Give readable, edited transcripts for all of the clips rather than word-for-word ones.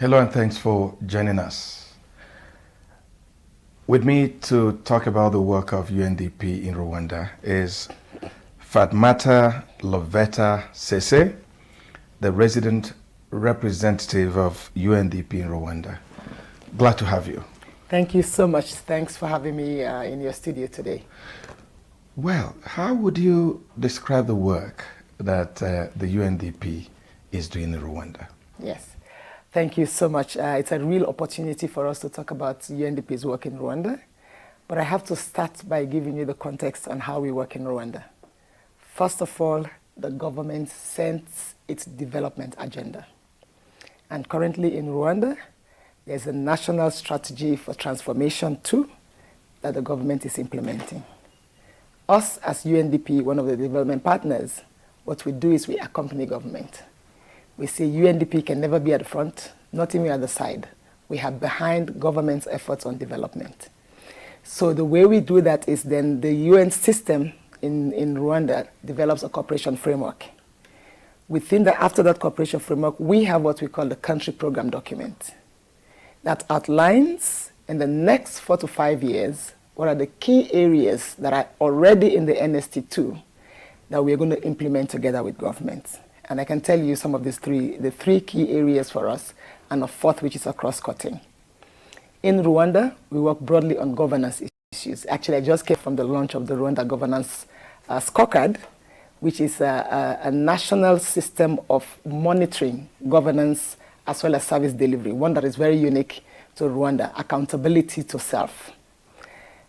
Hello and thanks for joining us. With me to talk about the work of UNDP in Rwanda is Fatmata Lovetta Sesay, the resident representative of UNDP in Rwanda. Glad to have you. Thank you so much. Thanks for having me in your studio today. Well, how would you describe the work that the UNDP is doing in Rwanda? Yes. Thank you so much. It's a real opportunity for us to talk about UNDP's work in Rwanda. But I have to start by giving you the context on how we work in Rwanda. First of all, the government sets its development agenda. And currently in Rwanda, there's a national strategy for transformation 2 that the government is implementing. Us as UNDP, one of the development partners, what we do is we accompany government. We say UNDP can never be at the front, not even at the side. We are behind government's efforts on development. So the way we do that is then the UN system in Rwanda develops a cooperation framework. Within that, after that cooperation framework, we have what we call the country program document that outlines in the next 4 to 5 years what are the key areas that are already in the NST2 that we're going to implement together with governments. And I can tell you some of the three key areas for us, and a fourth which is a cross-cutting. In Rwanda, we work broadly on governance issues. Actually, I just came from the launch of the Rwanda Governance Scorecard, which is a national system of monitoring governance as well as service delivery, one that is very unique to Rwanda, accountability to self.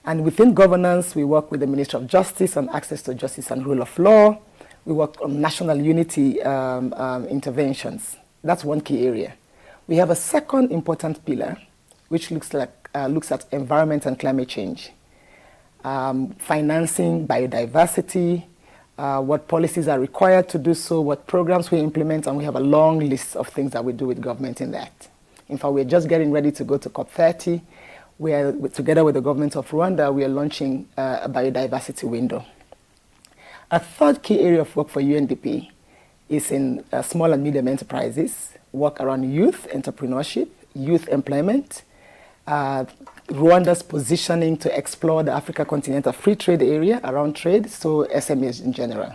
And within governance, we work with the Ministry of Justice on access to justice and rule of law. We work on national unity interventions. That's one key area. We have a second important pillar, which looks at environment and climate change, financing biodiversity, what policies are required to do so, what programs we implement, and we have a long list of things that we do with government in that. In fact, we're just getting ready to go to COP30, where together with the government of Rwanda, we are launching a biodiversity window. A third key area of work for UNDP is in small and medium enterprises, work around youth entrepreneurship, youth employment, Rwanda's positioning to explore the Africa Continental Free Trade area around trade, so SMEs in general.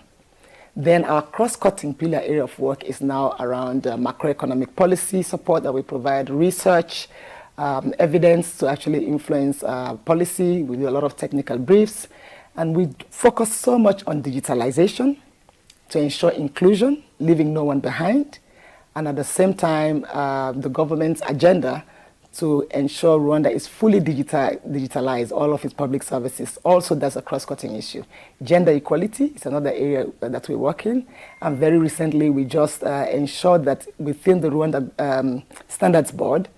Then our cross-cutting pillar area of work is now around macroeconomic policy support that we provide, research, evidence to actually influence policy. We do a lot of technical briefs. And we focus so much on digitalization to ensure inclusion, leaving no one behind, and at the same time, the government's agenda to ensure Rwanda is fully digitalized, all of its public services. Also, that's a cross-cutting issue. Gender equality is another area that we work in, and very recently, we just ensured that within the Rwanda Standards Board,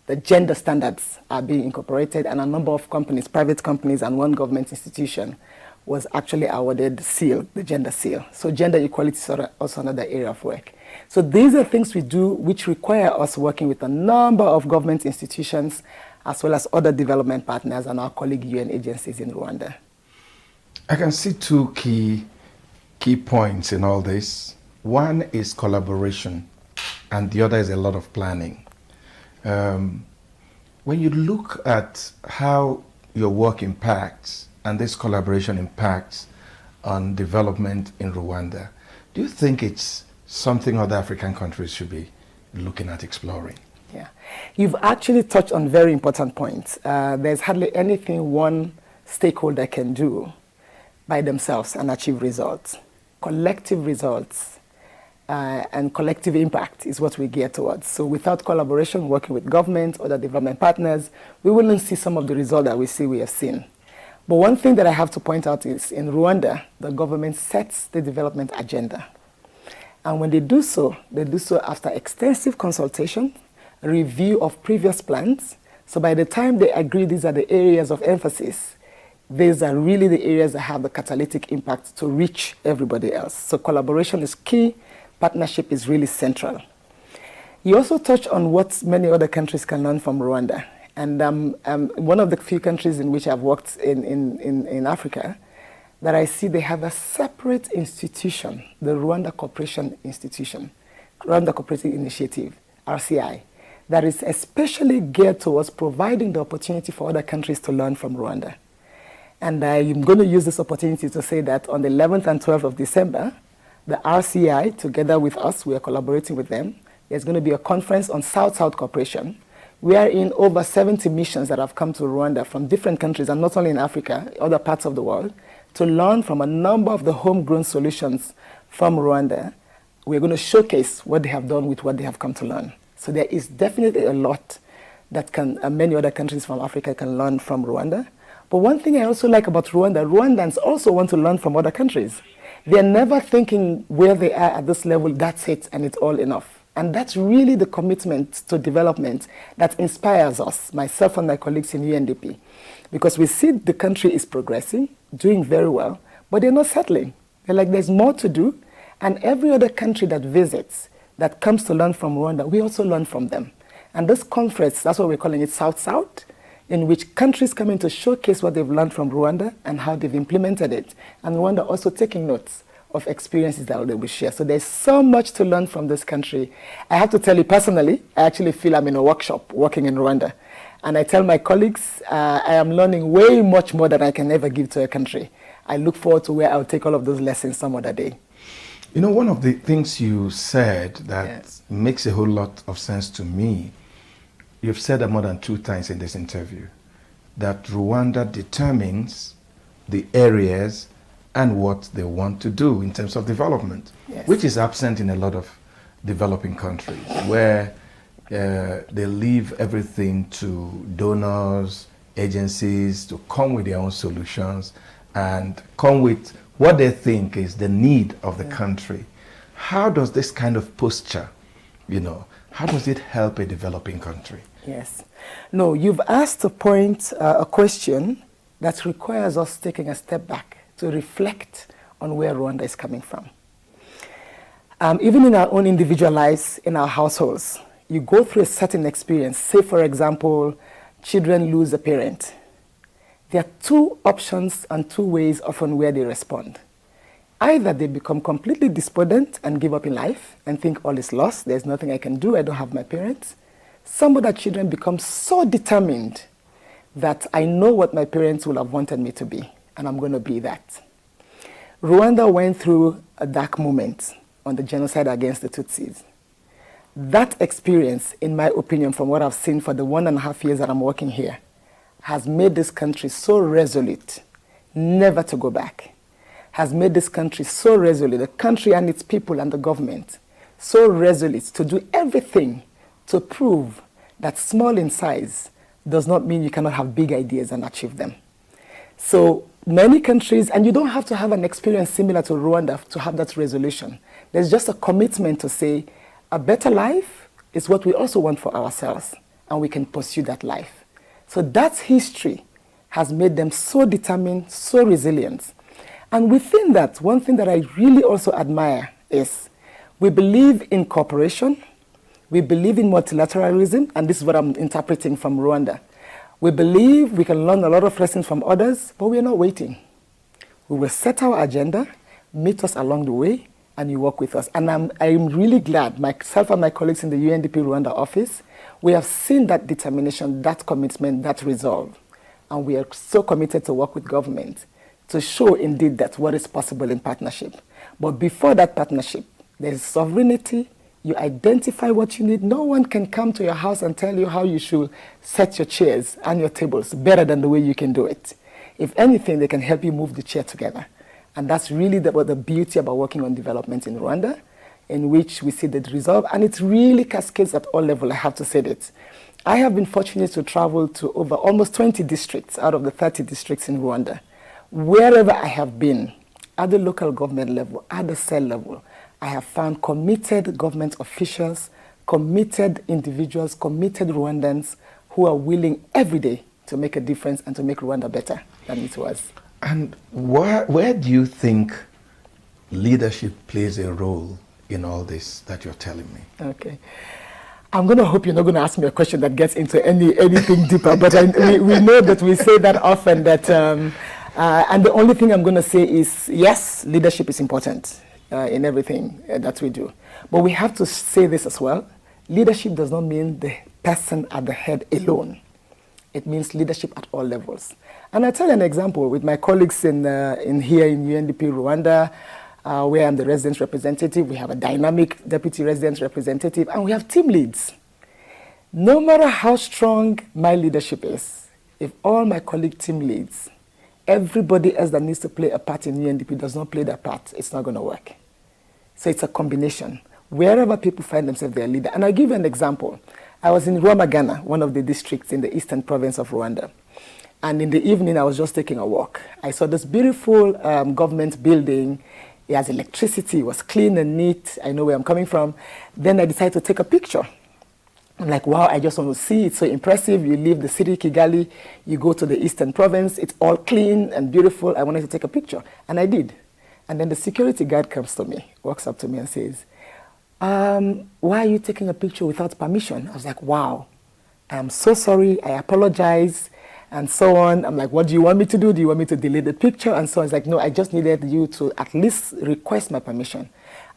the gender standards are being incorporated, and a number of companies, private companies and one government institution, was actually awarded seal, the gender seal. So gender equality is also another area of work. So these are things we do which require us working with a number of government institutions as well as other development partners and our colleague UN agencies in Rwanda. I can see two key points in all this. One is collaboration, and the other is a lot of planning. When you look at how your work impacts and this collaboration impacts on development in Rwanda, do you think it's something other African countries should be looking at exploring? Yeah, you've actually touched on very important points. There's hardly anything one stakeholder can do by themselves and achieve results. Collective results and collective impact is what we gear towards. So without collaboration, working with government, other development partners, we wouldn't see some of the results that we have seen. But one thing that I have to point out is in Rwanda, the government sets the development agenda. And when they do so after extensive consultation, review of previous plans. So by the time they agree these are the areas of emphasis, these are really the areas that have the catalytic impact to reach everybody else. So collaboration is key, partnership is really central. You also touched on what many other countries can learn from Rwanda. And one of the few countries in which I've worked in Africa that I see they have a separate institution, the Rwanda Cooperation Institution, Rwanda Cooperative Initiative, RCI, that is especially geared towards providing the opportunity for other countries to learn from Rwanda. And I'm going to use this opportunity to say that on the 11th and 12th of December, the RCI, together with us, we are collaborating with them, there's going to be a conference on South-South cooperation. We are in over 70 missions that have come to Rwanda from different countries, and not only in Africa, other parts of the world, to learn from a number of the homegrown solutions from Rwanda. We're going to showcase what they have done with what they have come to learn. So there is definitely a lot that many other countries from Africa can learn from Rwanda. But one thing I also like about Rwanda, Rwandans also want to learn from other countries. They're never thinking where they are at this level, that's it, and it's all enough. And that's really the commitment to development that inspires us, myself and my colleagues in UNDP. Because we see the country is progressing, doing very well, but they're not settling. They're like, there's more to do. And every other country that visits, that comes to learn from Rwanda, we also learn from them. And this conference, that's what we're calling it, South-South, in which countries come in to showcase what they've learned from Rwanda and how they've implemented it. And Rwanda also taking notes of experiences that they will share. So there's so much to learn from this country. I have to tell you personally, I actually feel I'm in a workshop working in Rwanda. And I tell my colleagues, I am learning way much more than I can ever give to a country. I look forward to where I'll take all of those lessons some other day. You know, one of the things you said that makes a whole lot of sense to me, you've said that more than 2 times in this interview, that Rwanda determines the areas and what they want to do in terms of development, which is absent in a lot of developing countries, where they leave everything to donors, agencies to come with their own solutions and come with what they think is the need of the country. How does this kind of posture, how does it help a developing country? Yes. No, you've asked a question that requires us taking a step back to reflect on where Rwanda is coming from. Even in our own individual lives, in our households, you go through a certain experience. Say, for example, children lose a parent. There are 2 options and 2 ways often where they respond. Either they become completely despondent and give up in life and think all is lost, there's nothing I can do, I don't have my parents. Some other children become so determined that I know what my parents would have wanted me to be, and I'm going to be that. Rwanda went through a dark moment on the genocide against the Tutsis. That experience, in my opinion, from what I've seen for the 1.5 years that I'm working here, has made this country so resolute never to go back, has made this country so resolute, the country and its people and the government, so resolute to do everything to prove that small in size does not mean you cannot have big ideas and achieve them. So many countries, and you don't have to have an experience similar to Rwanda to have that resolution. There's just a commitment to say a better life is what we also want for ourselves, and we can pursue that life. So that history has made them so determined, so resilient. And within that, one thing that I really also admire is we believe in cooperation, we believe in multilateralism, and this is what I'm interpreting from Rwanda. We believe we can learn a lot of lessons from others, but we are not waiting. We will set our agenda, meet us along the way, and you work with us. And I'm really glad, myself and my colleagues in the UNDP Rwanda office, we have seen that determination, that commitment, that resolve. And we are so committed to work with government to show indeed that what is possible in partnership. But before that partnership, there is sovereignty. You identify what you need. No one can come to your house and tell you how you should set your chairs and your tables better than the way you can do it. If anything, they can help you move the chair together. And that's really the beauty about working on development in Rwanda, in which we see the resolve, and it really cascades at all levels, I have to say that. I have been fortunate to travel to over almost 20 districts out of the 30 districts in Rwanda. Wherever I have been, at the local government level, at the cell level, I have found committed government officials, committed individuals, committed Rwandans who are willing every day to make a difference and to make Rwanda better than it was. And where do you think leadership plays a role in all this that you're telling me? Okay. I'm going to hope you're not going to ask me a question that gets into anything deeper, but we know that we say that often that, and the only thing I'm going to say is, yes, leadership is important in everything that we do. But we have to say this as well. Leadership does not mean the person at the head alone. It means leadership at all levels. And I'll tell you an example with my colleagues in here in UNDP Rwanda, where I'm the residence representative. We have a dynamic deputy residence representative, and we have team leads. No matter how strong my leadership is, if all my colleague team leads, everybody else that needs to play a part in UNDP does not play their part, it's not going to work. So it's a combination. Wherever people find themselves, they're a leader. And I'll give you an example. I was in Rwanda, Ghana, one of the districts in the eastern province of Rwanda. And in the evening, I was just taking a walk. I saw this beautiful government building. It has electricity. It was clean and neat. I know where I'm coming from. Then I decided to take a picture. I'm like, wow, I just want to see. It's so impressive. You leave the city, Kigali, you go to the eastern province. It's all clean and beautiful. I wanted to take a picture. And I did. And then the security guard comes to me, walks up to me and says, why are you taking a picture without permission? I was like, wow, I'm so sorry. I apologize. And so on. I'm like, what do you want me to do? Do you want me to delete the picture? And so I was like, no, I just needed you to at least request my permission.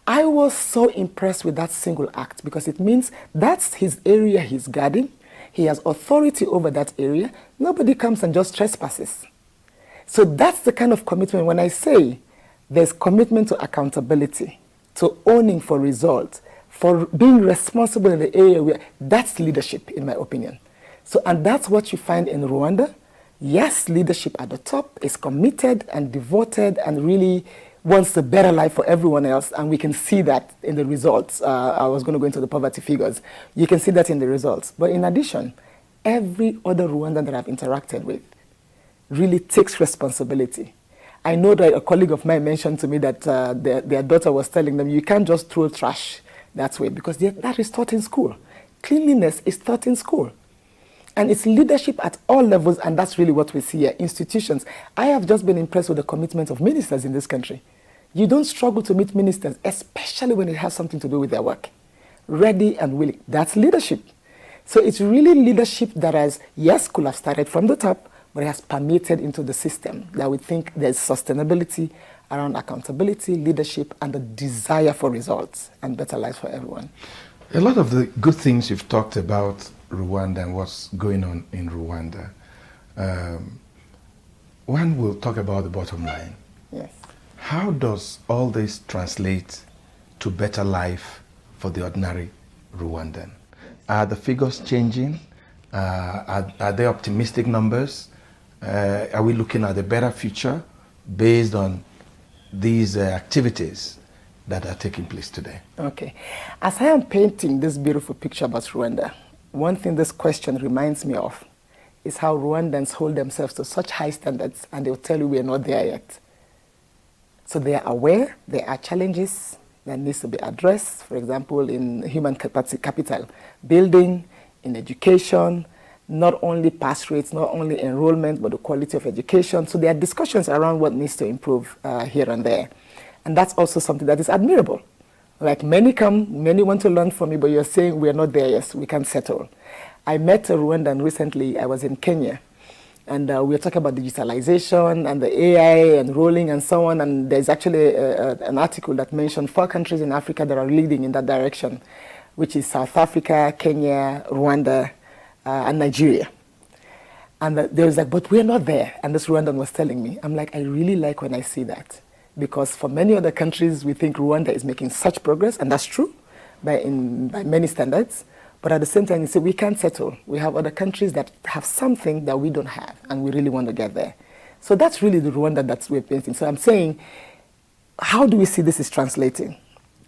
I was so impressed with that single act because it means that's his area he's guarding. He has authority over that area. Nobody comes and just trespasses. So that's the kind of commitment. When I say there's commitment to accountability, to owning for results, for being responsible in the area where that's leadership, in my opinion. So, and that's what you find in Rwanda. Yes, leadership at the top is committed and devoted and really wants a better life for everyone else. And we can see that in the results. I was going to go into the poverty figures. You can see that in the results. But in addition, every other Rwandan that I've interacted with really takes responsibility. I know that a colleague of mine mentioned to me that their daughter was telling them, you can't just throw trash that way because that is taught in school. Cleanliness is taught in school. And it's leadership at all levels, and that's really what we see here. Institutions. I have just been impressed with the commitment of ministers in this country. You don't struggle to meet ministers, especially when it has something to do with their work. Ready and willing. That's leadership. So it's really leadership that has, yes, could have started from the top, but it has permeated into the system, that we think there's sustainability around accountability, leadership, and the desire for results and better lives for everyone. A lot of the good things you've talked about Rwanda and what's going on in Rwanda. One will talk about the bottom line. Yes. How does all this translate to better life for the ordinary Rwandan? Are the figures changing? Are they optimistic numbers? Are we looking at a better future based on these activities that are taking place today? Okay. As I am painting this beautiful picture about Rwanda, one thing this question reminds me of is how Rwandans hold themselves to such high standards and they'll tell you we're not there yet. So they are aware there are challenges that needs to be addressed, for example, in human capital building, in education, not only pass rates, not only enrollment, but the quality of education. So there are discussions around what needs to improve here and there. And that's also something that is admirable. Like many want to learn from me, but you're saying we're not there yet, we can't settle. I met a Rwandan recently, I was in Kenya, and we were talking about digitalization and the AI and rolling and so on, and there's actually an article that mentioned 4 countries in Africa that are leading in that direction, which is South Africa, Kenya, Rwanda, and Nigeria. And there was like, but we're not there, and this Rwandan was telling me. I'm like, I really like when I see that. Because for many other countries, we think Rwanda is making such progress, and that's true by many standards. But at the same time, you say we can't settle. We have other countries that have something that we don't have, and we really want to get there. So that's really the Rwanda that we're painting. So I'm saying, how do we see this is translating?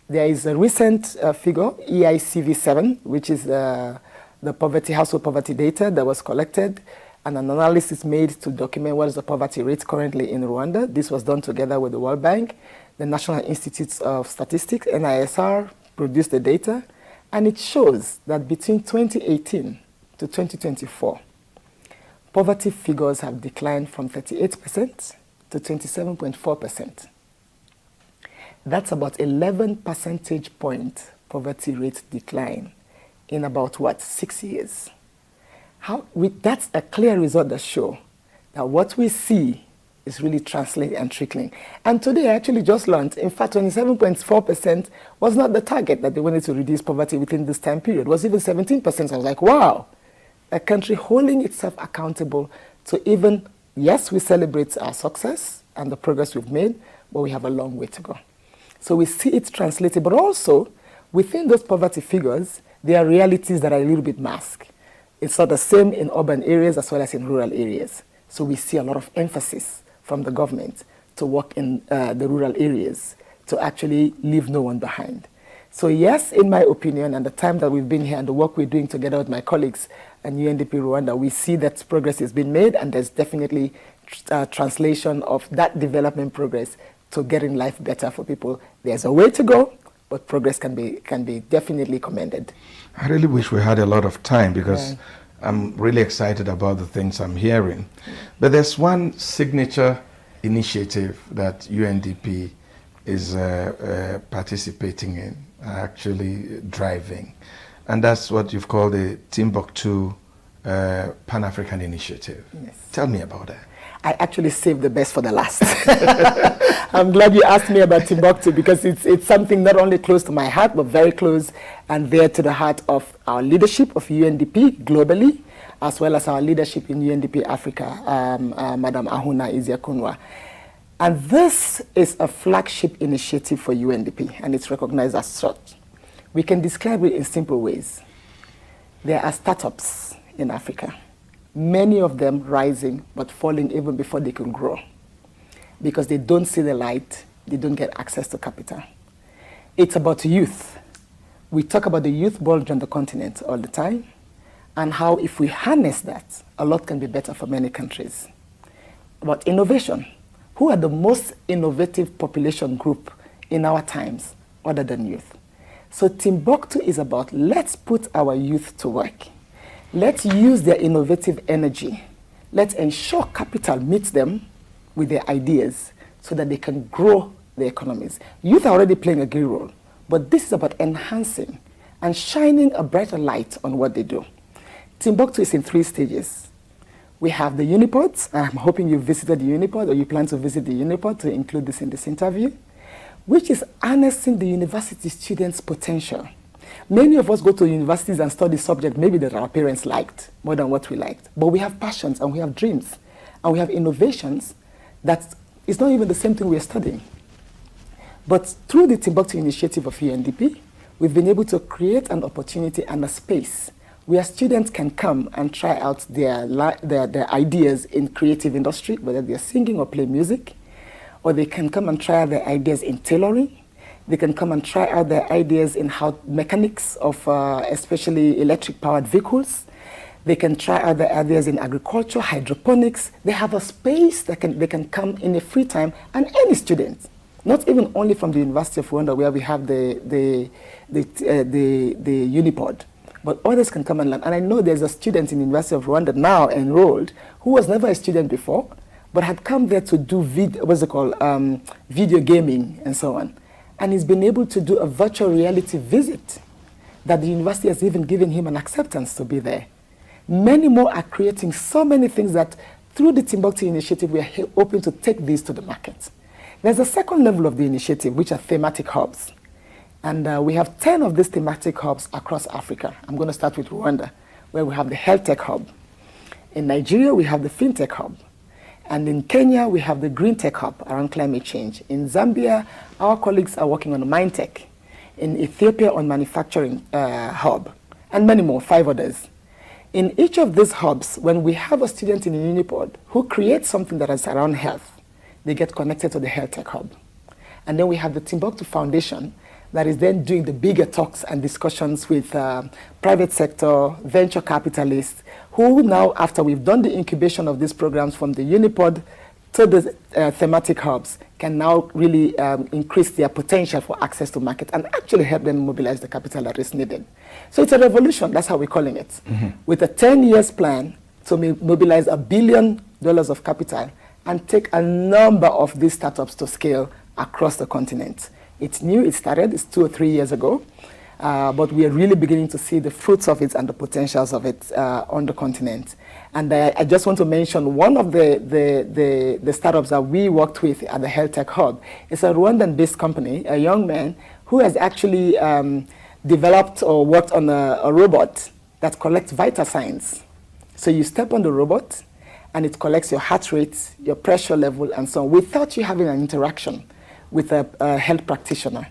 There is a recent figure, EICV7, which is the household poverty data that was collected, and an analysis made to document what is the poverty rate currently in Rwanda. This was done together with the World Bank, the National Institutes of Statistics, NISR, produced the data, and it shows that between 2018 to 2024, poverty figures have declined from 38% to 27.4%. That's about 11 percentage point poverty rate decline in about, 6 years. That's a clear result that shows that what we see is really translating and trickling. And today I actually just learned, in fact, 27.4% was not the target that they wanted to reduce poverty within this time period. It was even 17%. I was like, wow, a country holding itself accountable to even, yes, we celebrate our success and the progress we've made, but we have a long way to go. So we see it translated, but also within those poverty figures, there are realities that are a little bit masked. It's not the same in urban areas as well as in rural areas. So we see a lot of emphasis from the government to work in the rural areas to actually leave no one behind. So yes, in my opinion, and the time that we've been here and the work we're doing together with my colleagues and UNDP Rwanda, we see that progress has been made, and there's definitely translation of that development progress to getting life better for people. There's a way to go, but progress can be definitely commended. I really wish we had a lot of time, because I'm really excited about the things I'm hearing. But there's one signature initiative that UNDP is participating in, actually driving. And that's what you've called the Timbuktu Pan-African Initiative. Yes. Tell me about that. I actually saved the best for the last. I'm glad you asked me about Timbuktu, because it's something not only close to my heart, but very close and dear to the heart of our leadership of UNDP globally, as well as our leadership in UNDP Africa, Madam Ahuna Iziakunwa. And this is a flagship initiative for UNDP, and it's recognized as such. We can describe it in simple ways. There are startups in Africa, many of them rising but falling even before they can grow, because they don't see the light, they don't get access to capital. It's about youth. We talk about the youth bulge on the continent all the time, and how if we harness that, a lot can be better for many countries. About innovation. Who are the most innovative population group in our times other than youth? So Timbuktu is about, let's put our youth to work. Let's use their innovative energy. Let's ensure capital meets them with their ideas so that they can grow their economies. Youth are already playing a great role, but this is about enhancing and shining a brighter light on what they do. Timbuktu is in 3 stages. We have the Unipods. I'm hoping you visited the Unipod, or you plan to visit the Unipod to include this in this interview, which is harnessing the university students' potential. Many of us go to universities and study subjects maybe that our parents liked more than what we liked, but we have passions and we have dreams and we have innovations that is not even the same thing we're studying. But through the Timbuktu initiative of UNDP, we've been able to create an opportunity and a space where students can come and try out their ideas in creative industry, whether they're singing or play music, or they can come and try out their ideas in tailoring. They can come and try out their ideas in how mechanics of especially electric-powered vehicles. They can try out their ideas in agriculture, hydroponics. They have a space that they can come in a free time, and any student, not even only from the University of Rwanda where we have the Unipod, but others can come and learn. And I know there's a student in the University of Rwanda now enrolled who was never a student before, but had come there to do video gaming and so on. And he's been able to do a virtual reality visit that the university has even given him an acceptance to be there. Many more are creating so many things that through the Timbuktu initiative, we are hoping to take these to the market. There's a second level of the initiative, which are thematic hubs. And we have 10 of these thematic hubs across Africa. I'm going to start with Rwanda, where we have the Health Tech Hub. In Nigeria, we have the FinTech Hub. And in Kenya, we have the Green Tech Hub around climate change. In Zambia, our colleagues are working on Mindtech. In Ethiopia, on Manufacturing Hub. And many more, 5 others. In each of these hubs, when we have a student in a Unipod who creates something that is around health, they get connected to the Health Tech Hub. And then we have the Timbuktu Foundation that is then doing the bigger talks and discussions with private sector, venture capitalists, who now, after we've done the incubation of these programs from the Unipod to the thematic hubs, can now really increase their potential for access to market and actually help them mobilize the capital that is needed. So it's a revolution, that's how we're calling it. Mm-hmm. With a 10-year plan to mobilize $1 billion of capital and take a number of these startups to scale across the continent. It's new, it started, it's 2 or 3 years ago. But we are really beginning to see the fruits of it and the potentials of it on the continent. And I just want to mention one of the startups that we worked with at the Health Tech Hub. It's a Rwandan-based company, a young man who has actually developed or worked on a robot that collects vital signs. So you step on the robot, and it collects your heart rate, your pressure level, and so on, without you having an interaction with a health practitioner.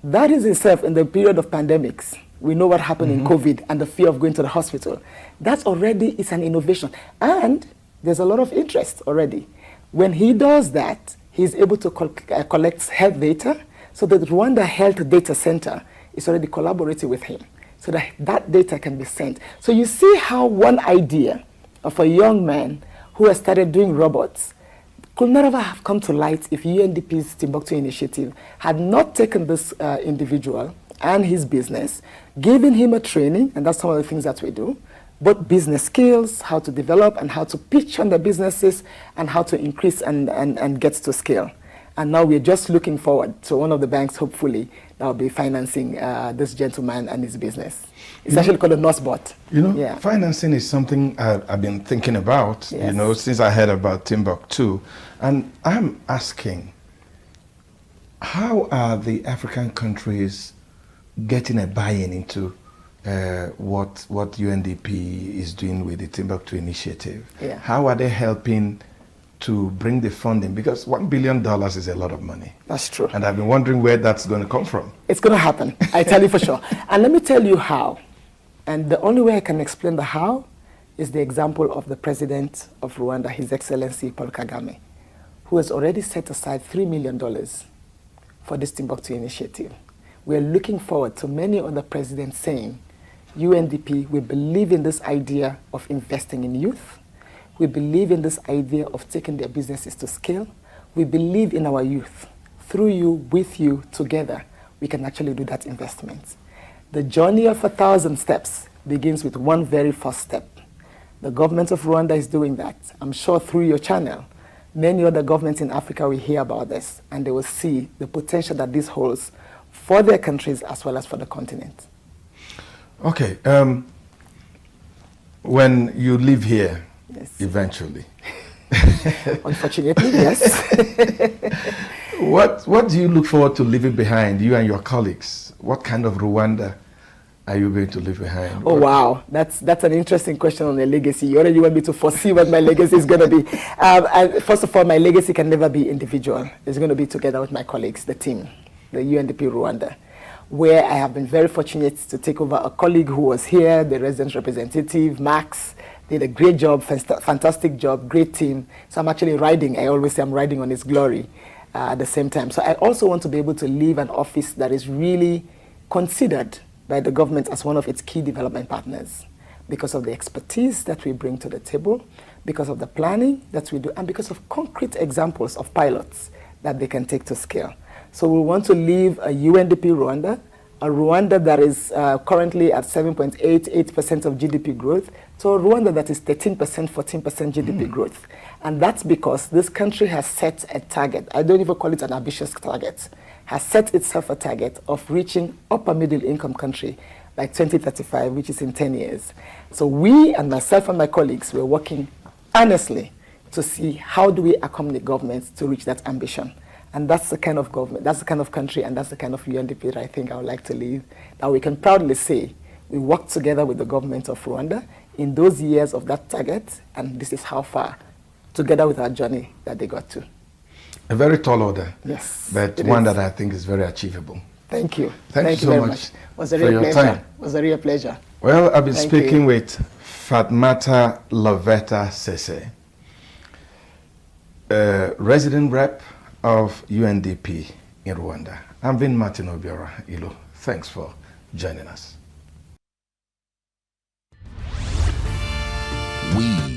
That is itself, in the period of pandemics, we know what happened in COVID and the fear of going to the hospital. That already is an innovation. And there's a lot of interest already. When he does that, he's able to collect health data, so that the Rwanda Health Data Center is already collaborating with him, so that that data can be sent. So you see how one idea of a young man who has started doing robots could never have come to light if UNDP's Timbuktu initiative had not taken this individual and his business, giving him a training, and that's some of the things that we do, both business skills, how to develop and how to pitch on the businesses, and how to increase and get to scale. And now we're just looking forward to one of the banks, hopefully, that will be financing this gentleman and his business. It's actually called a NOSBOT. Financing is something I've been thinking about, since I heard about Timbuktu. And I'm asking, how are the African countries getting a buy-in into what UNDP is doing with the Timbuktu initiative? Yeah. How are they helping to bring the funding? Because $1 billion is a lot of money. That's true. And I've been wondering where that's going to come from. It's going to happen, I tell you for sure. And let me tell you how. And the only way I can explain the how is the example of the president of Rwanda, His Excellency Paul Kagame, who has already set aside $3 million for this Timbuktu initiative. We are looking forward to many other presidents saying, UNDP, we believe in this idea of investing in youth. We believe in this idea of taking their businesses to scale. We believe in our youth. Through you, with you, together, we can actually do that investment. The journey of 1,000 steps begins with one very first step. The government of Rwanda is doing that. I'm sure through your channel, many other governments in Africa will hear about this, and they will see the potential that this holds for their countries as well as for the continent. Okay. When you live here, yes, eventually. Unfortunately, yes. What do you look forward to leaving behind, you and your colleagues? What kind of Rwanda are you going to leave behind? Oh, wow. That's an interesting question on the legacy. You already want me to foresee what my legacy is going to be. First of all, my legacy can never be individual. It's going to be together with my colleagues, the team, the UNDP Rwanda, where I have been very fortunate to take over a colleague who was here, the resident representative, Max. Did a great job, fantastic job, great team. So I'm actually riding, I always say I'm riding on his glory at the same time. So I also want to be able to leave an office that is really considered by the government as one of its key development partners, because of the expertise that we bring to the table, because of the planning that we do, and because of concrete examples of pilots that they can take to scale. So we want to leave a UNDP Rwanda, a Rwanda that is currently at 7.88% of GDP growth, to a Rwanda that is 13%, 14% GDP growth. And that's because this country has set a target. I don't even call it an ambitious target. Has set itself a target of reaching upper middle income country by 2035, which is in 10 years. So we and myself and my colleagues, we're working earnestly to see how do we accompany governments to reach that ambition. And that's the kind of government, that's the kind of country, and that's the kind of UNDP that I think I would like to lead. That we can proudly say we worked together with the government of Rwanda in those years of that target, and this is how far, together with our journey, that they got to. A very tall order. Yes. But one that I think is very achievable. Thank you. Thank you so much. It was a real pleasure. It was a real pleasure. Well, I've been speaking with Fatmata Lovetta Sesay, resident rep of UNDP in Rwanda. I'm Vin Martin Obiora Ilo. Thanks for joining us. We